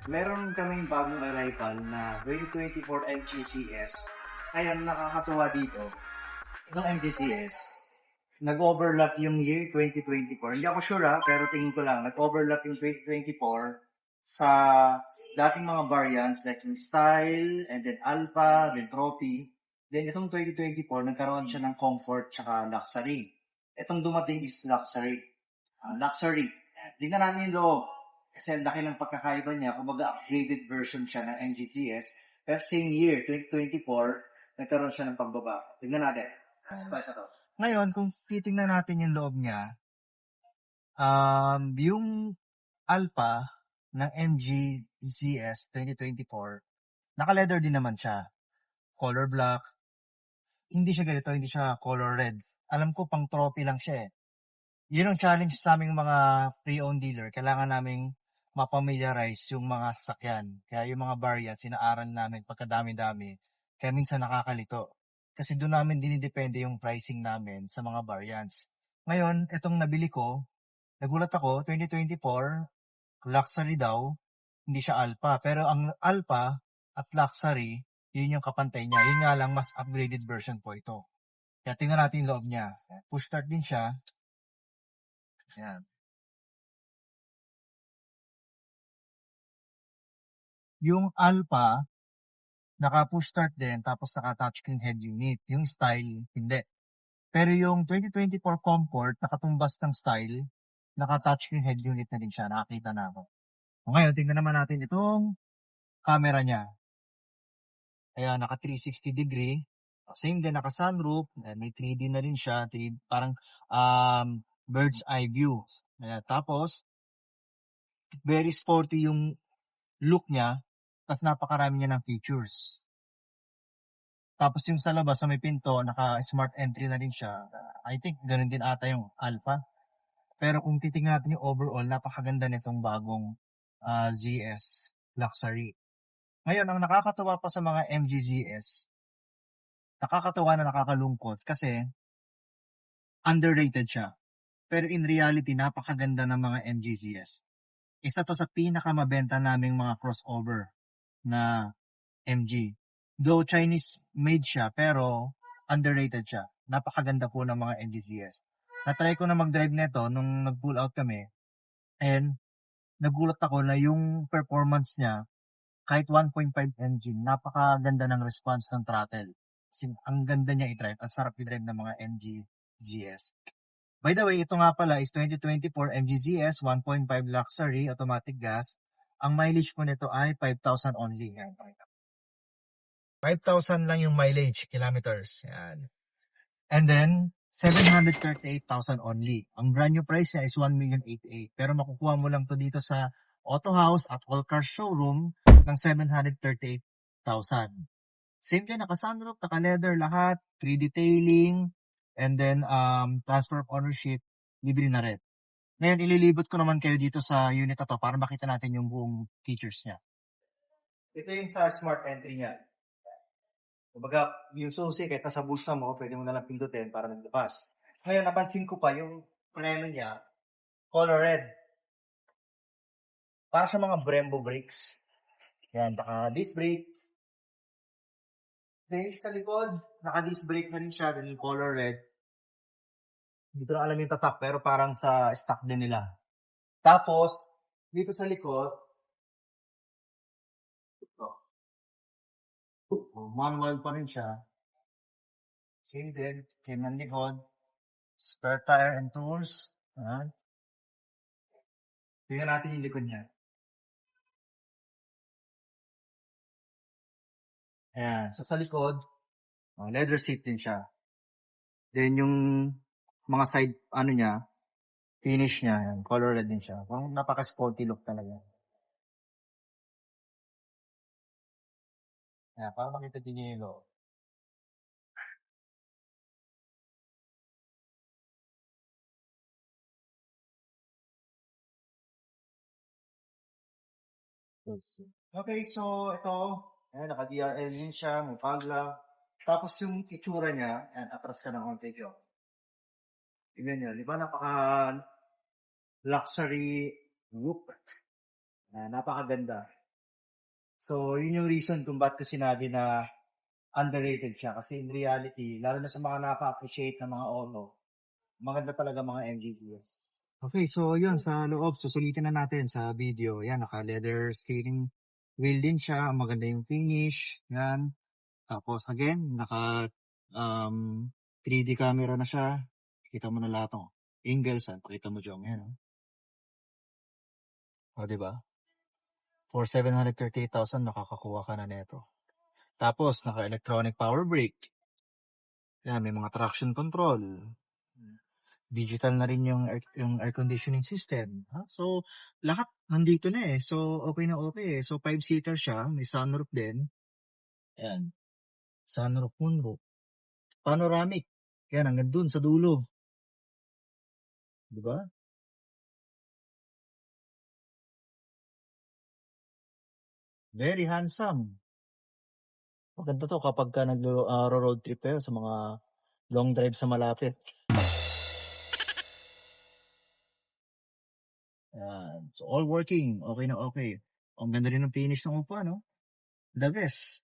Meron kaming bagong arrival na 2024 MGCS. Kaya ang nakakatuwa dito, itong MGCS, nag-overlap yung year 2024. Hindi ako sure pero tingin ko lang, nag-overlap yung 2024 sa dating mga variants like yung Style, and then Alpha, then Trophy. Then itong 2024, nagkaroon siya ng Comfort tsaka Luxury. Itong dumating is Luxury. Luxury. Tingnan natin yung loob. Kasi ang laki ng pagkakaiba niya. Kumbaga upgraded version siya ng MGCS. Pero same year, 2024, nagkaroon siya ng pagbaba. Tingnan natin. Isa to. Ngayon, kung titingnan natin yung loob niya, yung Alpha ng MGCS 2024, naka-leather din naman siya. Color black. Hindi siya ganito, hindi siya color red. Alam ko pang trophy lang siya eh. Yun ang challenge sa aming mga pre-owned dealer. Kailangan naming mapamiliarize yung mga sasakyan. Kaya yung mga variants, sinaaral namin pagkadami-dami. Kaya minsan nakakalito. Kasi doon namin dinidepende yung pricing namin sa mga variants. Ngayon, itong nabili ko, nagulat ako, 2024, luxury daw, hindi siya Alpha. Pero ang Alpha at luxury, yun yung kapantay niya. Yun nga lang, mas upgraded version po ito. Kaya tingnan natin yung loob niya. Push start din siya. Yan. Yung Alpha, naka-push start din, tapos naka-touchscreen head unit. Yung Style, hindi. Pero yung 2024 Comfort, nakatumbas ng Style, naka-touchscreen head unit na din siya. Nakakita na ako. O ngayon, tingnan naman natin itong camera niya. Ayan, naka 360 degree. Same din, naka sunroof. May 3D na rin siya. Parang bird's eye view. Ayan, tapos, very sporty yung look niya. Tapos napakarami niya ng features. Tapos yung sa labas, sa may pinto, naka-smart entry na rin siya. I think ganun din ata yung Alpha. Pero kung titingnan natin yung overall, napakaganda nitong bagong ZS Luxury. Ngayon, ang nakakatawa pa sa mga MG-ZS, nakakatawa na nakakalungkot kasi underrated siya. Pero in reality, napakaganda ng mga MG-ZS. Isa to sa pinakamabenta naming mga crossover na MG. Though Chinese made siya, pero underrated siya. Napakaganda po ng mga MGCS. Na-try ko na mag-drive nito nung nag-pull out kami. And nagulat ako na yung performance niya, kahit 1.5 engine, napakaganda ng response ng throttle. Kasi ang ganda niya i-drive. Ang sarap i-drive ng mga MGZS. By the way, ito nga pala is 2024 MGZS 1.5 luxury automatic gas. Ang mileage po nito ay 5,000 only. Yan. 5,000 lang yung mileage, kilometers. Yan. And then, 738,000 only. Ang brand new price niya is 1,088,000. Pero makukuha mo lang to dito sa Auto House at All Car Showroom ng 738,000. Same din, naka-sunroof, naka-leather, lahat, 3 detailing, and then transfer of ownership, libre na rin. Ngayon, ililibot ko naman kayo dito sa unit na to para makita natin yung buong features niya. Ito yung sa smart entry niya. Kumbaga, yung susi, kahit nasa bulsa mo, pwede mo nalang pindutin para maglabas. Ngayon, napansin ko pa yung preno niya, color red. Para sa mga Brembo brakes. Yan, naka-disc brake. Then, sa likod, naka-disc brake na rin siya, then yung color red. Hindi ko na alam yung tatak, pero parang sa stock din nila. Tapos, dito sa likod, ito. Manual pa rin siya. Same din, same ng likod. Spare tire and tools. Ayan. Tingnan natin yung likod niya. Ayan. So, sa likod, leather seat din siya. Then, yung mga side, niya, finish niya, yan, color red din siya. Parang napaka-sporty look talaga. Ayan, para makita din niyo yung loob. Okay, so ito, ayan, naka-DRL din siya, may pagla. Tapos yung itsura niya, ayan, atras ka ng konti dyan. Tingnan niyo, di ba napaka-luxury look? Napakaganda. So, yun yung reason kung ba't ko sinabi na underrated siya. Kasi in reality, lalo na sa mga nakaka-appreciate ng mga auto, maganda talaga mga MGZS. Okay, so yun, sa loob, susulitin na natin sa video. Yan, naka-leather steering wheel din siya. Maganda yung finish. Yan. Tapos, again, naka 3D camera na siya. Kita mo na lahat ng angles. Pakita mo, Jong. Yan, o, diba? For 738,000, nakakakuha ka na neto. Tapos, naka-electronic power brake. Yan, may mga traction control. Digital na rin yung air conditioning system. So, lahat nandito na eh. So, okay na okay eh. So, 5-seater siya. May sunroof din. Yan. Sunroof, moonroof. Panoramic. Yan, hanggang dun sa dulo. Diba? Very handsome. Maganda to kapag ka nag-road trip kayo sa mga long drive sa malapit. Yan. So, all working. Okay na okay. Ang ganda rin ng finish ng upa, no? The best.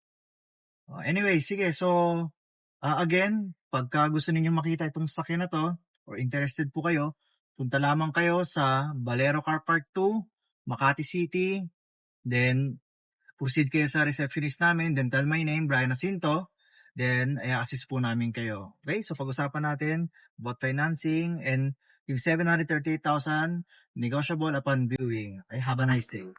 Anyway, sige. So, again, pagka gusto ninyo makita itong sakyan na to, or interested po kayo, punta lamang kayo sa Valero Car Park 2, Makati City. Then, proceed kayo sa receptionist namin. Then, tell my name, Brian Jacinto. Then, assist po namin kayo. Okay? So, pag-usapan natin about financing and yung 738,000 negotiable upon viewing. Okay, have a nice day.